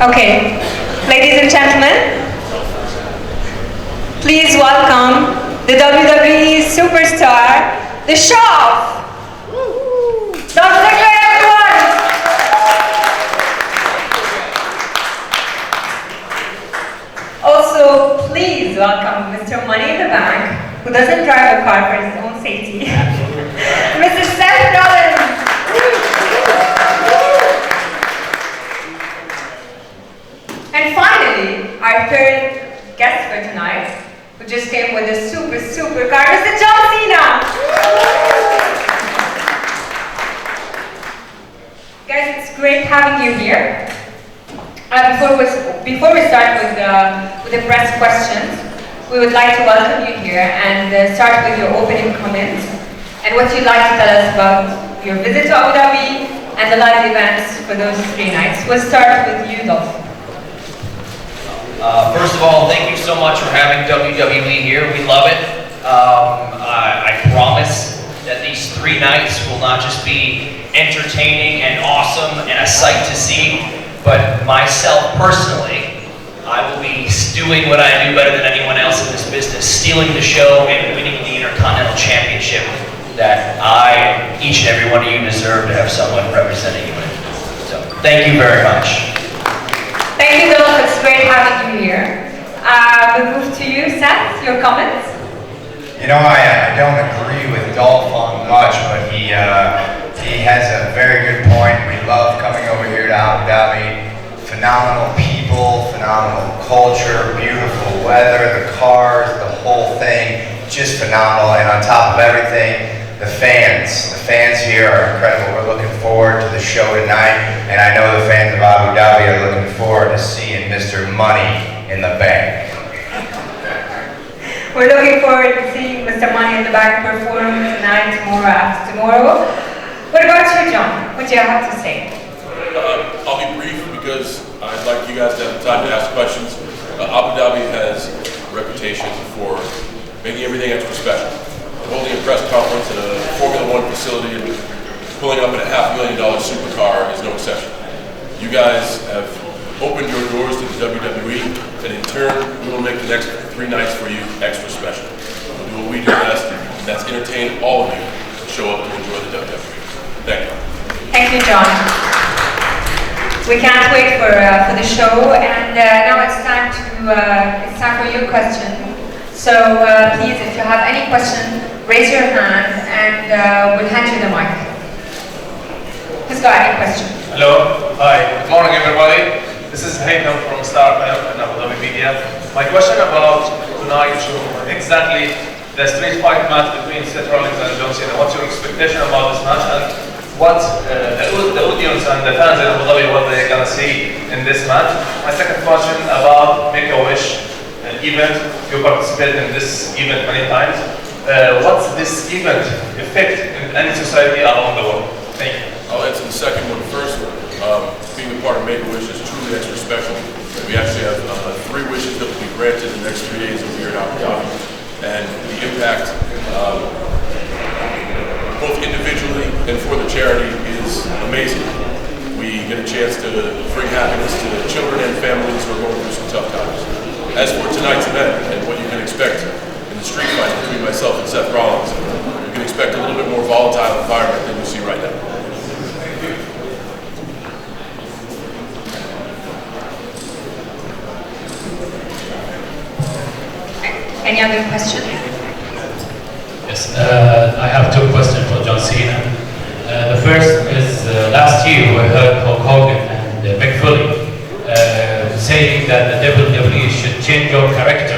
Okay, ladies and gentlemen, please welcome the WWE Superstar, the Show. Dolph Ziggler, everyone! Also, please welcome Mr. Money in the Bank, who doesn't drive a car for his own safety, Mr. Seth Rollins. And finally, our third guest for tonight, who just came with a super car, Mr. John Cena. Guys, it's great having you here. Before we start with the press questions, we would like to welcome you here and start with your opening comments and what you'd like to tell us about your visit to Abu Dhabi and the live events for those 3 nights. We'll start with you, Dolph. First of all, thank you so much for having WWE here. We love it. I promise that these 3 nights will not just be entertaining and awesome and a sight to see, but myself personally, I will be doing what I do better than anyone else in this business, stealing the show and winning the Intercontinental Championship that each and every one of you deserve to have someone representing you in. So, thank you very much. Thank you, Dolph. It's great having you here. We'll move to you, Seth. Your comments? You know, I don't agree with Dolph on much, but he has a very good point. We love coming over here to Abu Dhabi. Phenomenal people, phenomenal culture, beautiful weather, the cars, the whole thing, just phenomenal. And on top of everything, the fans here are incredible. We're looking forward to the show tonight, and I know the fans of Abu Dhabi are looking forward to seeing Mr. Money in the Bank. We're looking forward to seeing Mr. Money in the Bank perform tonight, tomorrow, after tomorrow. What about you, John? What do you have to say? I'll be brief because I'd like you guys to have time to ask questions. Abu Dhabi has a reputation for making everything extra special. Holding a press conference in a Formula One facility and pulling up in a $500,000 supercar is no exception. You guys have opened your doors to the WWE, and in turn, we will make the next 3 nights for you extra special. We'll do what we do best, and that's entertain all of you to show up to enjoy the WWE. Thank you. Thank you, John. We can't wait for the show, and now it's time for your question. So please, if you have any question, raise your hand, and we'll hand you the mic. Who's got any question? Hello. Hi. Good morning, everybody. This is Haytham from Star and Abu Dhabi Media. My question about tonight's show, exactly the street fight match between Seth Rollins and John Cena. What's your expectation about this match, and what the audience and the fans in Abu Dhabi, what they're gonna see in this match? My second question about Make-A-Wish event. You participate in this event many times. What's this event effect in any society around the world? Thank you. I'll answer the second one first. Being a part of Make-A-Wish is truly extra special. We actually have 3 wishes that will be granted in the next 3 days of the year in Abu Dhabi. And the impact, both individually and for the charity, is amazing. We get a chance to bring happiness to children and families who are going through some tough times. As for tonight's event and what you can expect in the street fight between myself and Seth Rollins, you can expect a little bit more volatile environment than you see right now. Any other question? Yes, I have 2 questions for John Cena. The first is last year we heard Hulk Hogan and Mick Foley saying that the WWE should change your character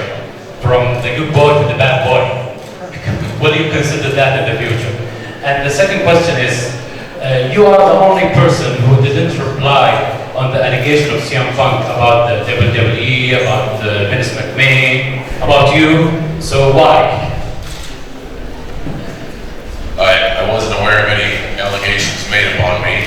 from the good boy to the bad boy. Will you consider that in the future? And the second question is, you are the only person who didn't reply on the allegation of CM Punk about the WWE, about Vince McMahon, about you, so why? I wasn't aware of any allegations made upon me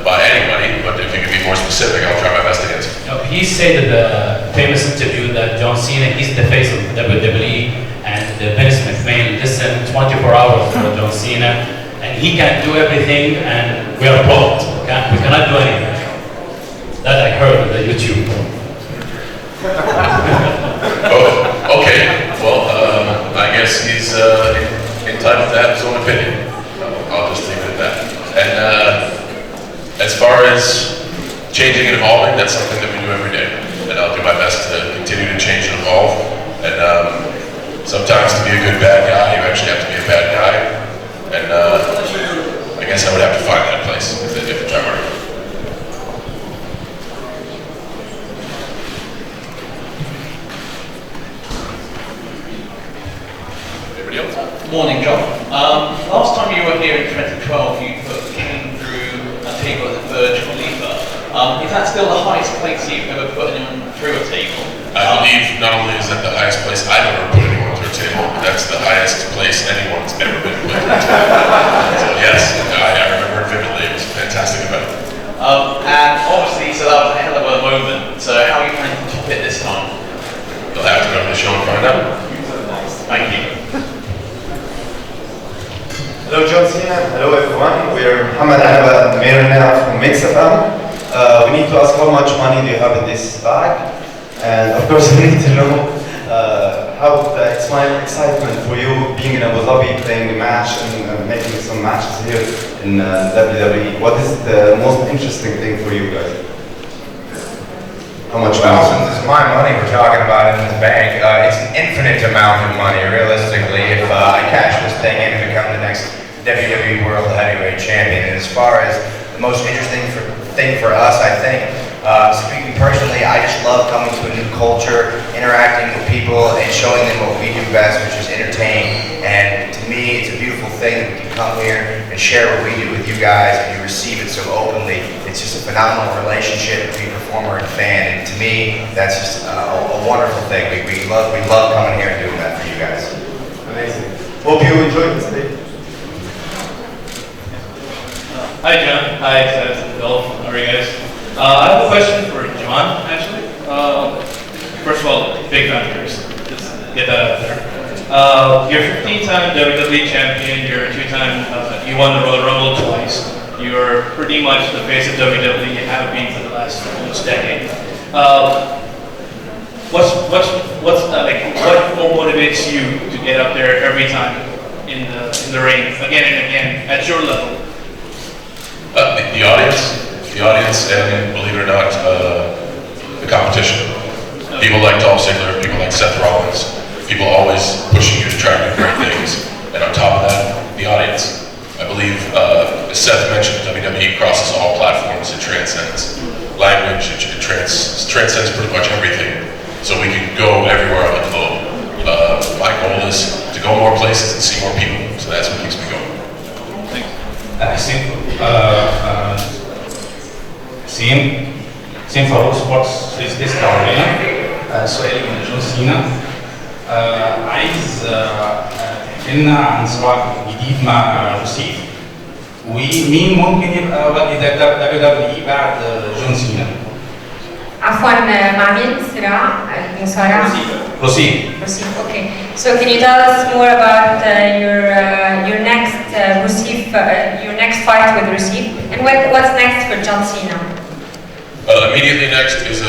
by anybody, but if you can be more specific, I'll try my best to answer. No, he said in the famous interview that John Cena, he's the face of WWE, and Vince McMahon listened 24 hours for John Cena, and he can do everything, and we are blocked. We cannot do anything. That I heard on the YouTube. Oh, okay. Well, I guess he's entitled to have his own opinion. I'll just leave it at that. And as far as changing and evolving, that's something that we do every day. And I'll do my best to continue to change and evolve. And sometimes to be a good bad guy, you actually have to be a bad guy. And I guess I would have to find that place if that were. Morning, John. Last time you were here in 2012, you came through a table at the Burj Khalifa. Is that still the highest place you've ever put anyone through a table? I believe not only is that the highest place I've ever put anyone through a table, but that's the highest place anyone's ever been put through a table. So yes, I remember it vividly. It was a fantastic event. And obviously, so that was a hell of a moment. So how are you planning to top it this time? You'll have to go to the show and find out. Thank you. Hello John Cena, hello everyone. We're Mohammed Anaba and Mirna from Mix FM. We need to ask how much money do you have in this bag? And of course we need to know how the excitement for you being in Abu Dhabi, playing a match and making some matches here in WWE. What is the most interesting thing for you guys? How much Well, money? since it's my money we're talking about in the bank, it's an infinite amount of money, realistically, if I cash this thing in and become the next WWE World Heavyweight Champion. And as far as the most interesting thing for us, I think, speaking personally, I just love coming to a new culture, interacting with people, and showing them what we do best, which is entertain. And to me, it's a beautiful thing that we can come here and share what we do with you guys, and you receive it so openly. It's just a phenomenal relationship between performer and fan, and to me, that's just a wonderful thing. We love coming here and doing that for you guys. Amazing. Hope you enjoyed this day. Hi John, hi Seth, Dolph, how are you guys? I have a question for John, actually. First of all, big fan of yours. Just get that out there. You're 15-time WWE champion, you're a 2-time, you won the Royal Rumble twice. You're pretty much the face of WWE, you have been for the last almost decade. What more motivates you to get up there every time in the ring, again and again, at your level? The audience, and believe it or not, the competition. People like Dolph Ziggler, people like Seth Rollins, people always pushing you to try to do great things. And on top of that, the audience. I believe, as Seth mentioned, WWE crosses all platforms. It transcends language, it transcends pretty much everything. So we can go everywhere on the globe. My goal is to go more places and see more people. So that's what keeps me going. حسين فاروق سبورتس ديسك عربية. سؤالي من جون سينا. عايز تحكي لنا عن صراعك الجديد مع روسيف ومين ممكن يبقى وجه WWE بعد جون سينا؟ عفوا مع مين صراع المصارعة؟ روسيف. Okay. So can you tell us more about your next your next fight with Rusev, and what's next for John Cena? Immediately next is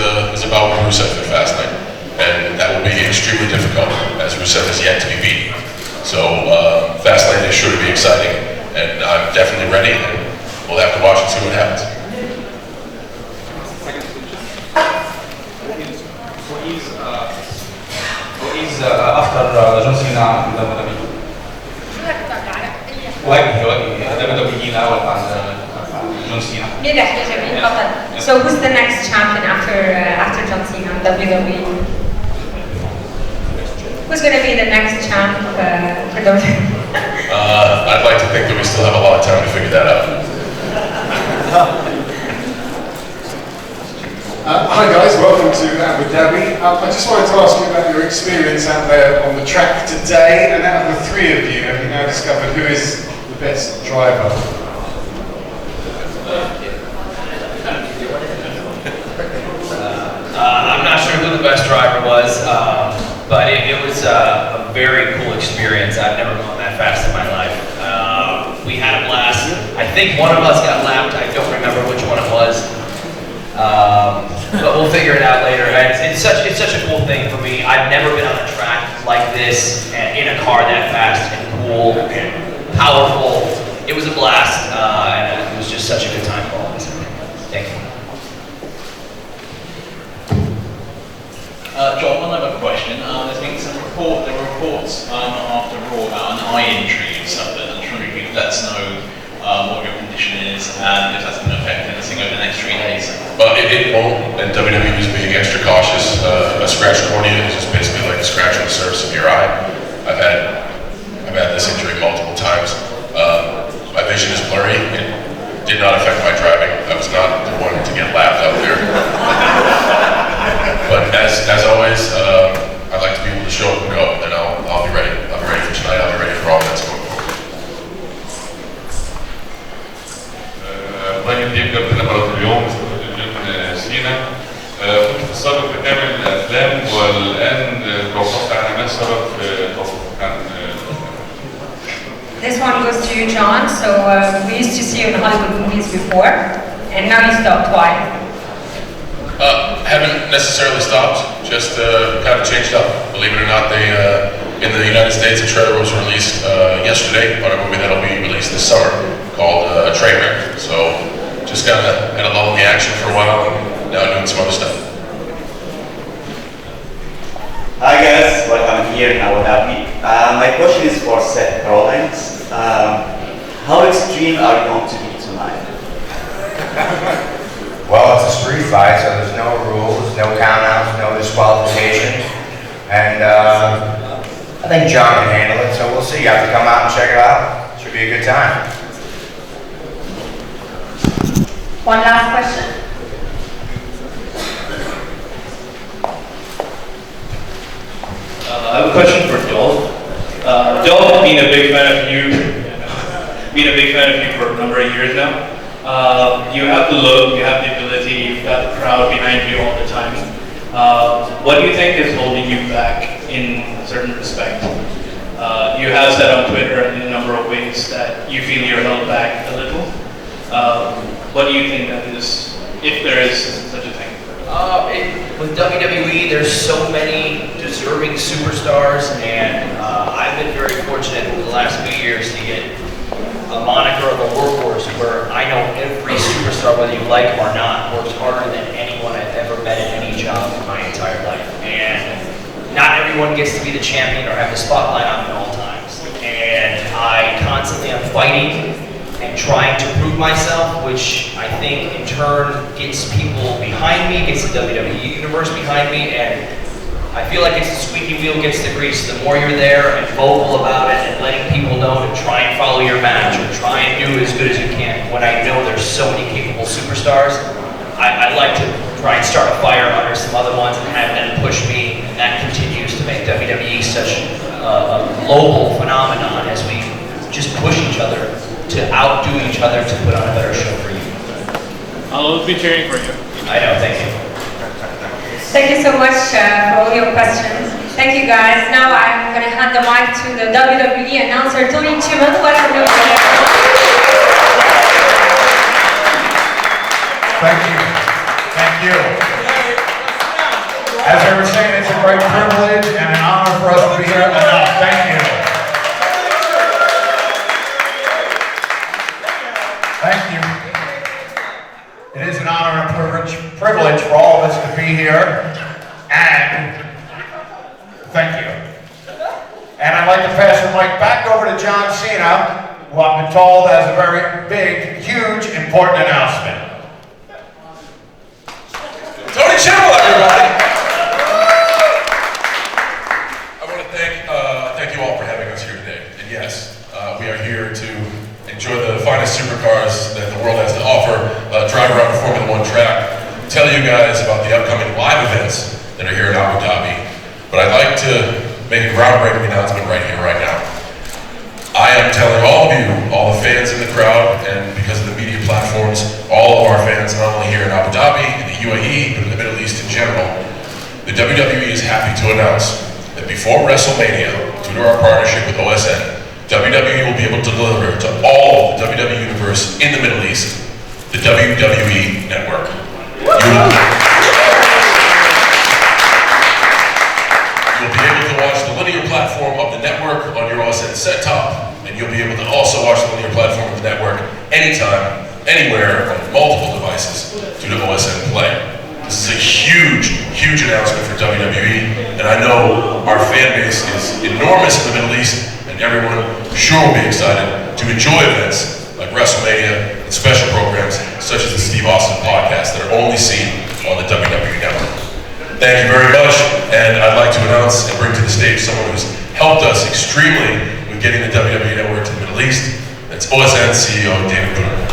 about Rusev at Fastlane, and that will be extremely difficult as Rusev is yet to be beaten. So Fastlane is sure to be exciting, and I'm definitely ready, and we'll have to watch and see what happens. What is after John Cena in WWE? وجه WWE الأول بعد جون سينا. So who's the next champion after John Cena in WWE? Who's going to be the next champ for WWE? I'd like to think that we still have a lot of time to figure that out. Hi guys, welcome to Abu Dhabi. I just wanted to ask you about your experience out there on the track today, and out of the three of you, have you now discovered who is the best driver? I'm not sure who the best driver was, but it was a very cool experience. I've never gone that fast in my life. We had a blast. I think one of us got lapped. I don't remember which one it was. friends. It's such a cool thing for me. I've never been on a track like this and in a car that fast and cool and powerful. It was a blast, and it was just such a good time for all of us. Thank you. John, one other question. There's been there were reports after Raw about an eye injury you suffered. I'm just wondering if you could let us know what your condition is and if that's going to affect anything over the next 3 days. But it won't, and WWE is being extra cautious. A scratched cornea is just basically like a scratch on the surface of your eye. I've had this injury multiple times. My vision is blurry. It did not affect my driving. I was not the one to get laughed out there. But as always, I'd like to be able to show up and go, and I'll be ready. I'll be ready for tonight. I'll be ready for all that's going forward. الراجل دي بجد نبرة اليوم سينا كنت في السابق بتعمل افلام والان توقفت عن عمل سبب في توقف عن This one goes to you, John. So we used to see you in Hollywood movies before, and now you stopped. Why? Haven't necessarily stopped, just kind of changed up. Believe it or not, they in the United States, a trailer was released yesterday on a movie that'll be released this summer called A Train Wreck. So just kind of had a lull in the action for a while, and now doing some other stuff. Hi guys, welcome here in Abu Dhabi. My question is for Seth Rollins. How extreme are you going to be tonight? Well, it's a street fight, so there's no rules, no countouts, no disqualification. And I think John can handle it, so we'll see. You have to come out and check it out. Should be a good time. One last question. I have a question for Dolph. Dolph, being a big fan of you for a number of years now. You have the look, you have the ability, you've got the crowd behind you all the time. What do you think is holding you back in a certain respect? You have said on Twitter in a number of ways that you feel you're held back a little. What do you think that is, if there is such a thing? With WWE, there's so many deserving superstars, and I've been very fortunate over the last few years to get a moniker of a workhorse where I know every superstar, whether you like them or not, works harder than anyone I've ever met in any job in my entire life. And not everyone gets to be the champion or have the spotlight on them at all times. And I constantly am fighting and trying to prove myself, which I think in turn gets people behind me, gets the WWE universe behind me, and I feel like it's the squeaky wheel gets the grease. The more you're there and vocal about it and letting people know to try and follow your match or try and do as good as you can, when I know there's so many capable superstars, I like to try and start a fire under some other ones and have them push me, and that continues to make WWE such a global phenomenon as we just push each other to outdo each other to put on a better show for you. I'll always be cheering for you. I know, thank you. Thank you so much for all your questions. Thank you guys. Now I'm going to hand the mic to the WWE announcer, Tony Chimel. Welcome to Thank you. Thank you. As I was saying, it's a great privilege and an honor for us to be here. Thank you. Thank you. It is an honor and a privilege for all of us to be here, and thank you. And I'd like to pass the mic back over to John Cena, who I've been told has a very big, huge, important announcement. Tony Chimel, everybody! I want to thank you all for having us here today. And yes, we are here to enjoy the finest supercars that the world has to offer, drive around the Formula One track, tell you guys about the upcoming live events that are here in Abu Dhabi. But I'd like to make a groundbreaking announcement right here, right now. I am telling all of you, all the fans in the crowd, and because of the media platforms, all of our fans, not only here in Abu Dhabi, in the UAE, but in the Middle East in general, the WWE is happy to announce that before WrestleMania, due to our partnership with OSN, WWE will be able to deliver to all the WWE universe in the Middle East, the WWE Network. anywhere on multiple devices due to OSN Play. This is a huge announcement for WWE, and I know our fan base is enormous in the Middle East, and everyone sure will be excited to enjoy events like WrestleMania and special programs such as the Steve Austin podcast that are only seen on the WWE Network. Thank you very much, and I'd like to announce and bring to the stage someone who's helped us extremely with getting the WWE Network to the Middle East. That's OSN CEO David Booner.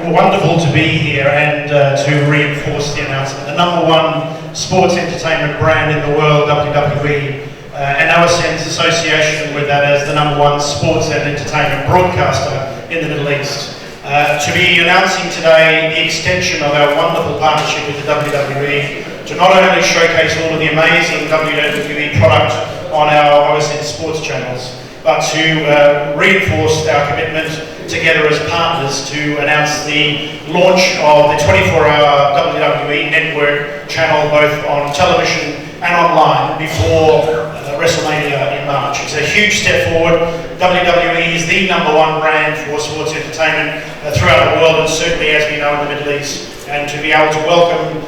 Wonderful to be here and to reinforce the announcement. The #1 sports entertainment brand in the world, WWE, and OSN's association with that as the #1 sports and entertainment broadcaster in the Middle East. To be announcing today the extension of our wonderful partnership with the WWE to not only showcase all of the amazing WWE product on our OSN sports channels, but to reinforce our commitment together as partners to announce the launch of the 24-hour WWE Network channel both on television and online before WrestleMania in March. It's a huge step forward. WWE is the #1 brand for sports entertainment throughout the world, and certainly, as we know, in the Middle East. And to be able to welcome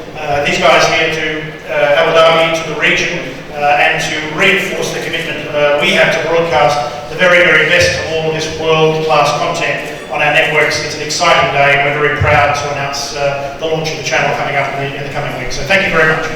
these guys here to Abu Dhabi, to the region, and to reinforce the commitment we have to broadcast the very, very best of all of this world-class content on our networks. It's an exciting day, and we're very proud to announce the launch of the channel coming up in the coming weeks. So thank you very much.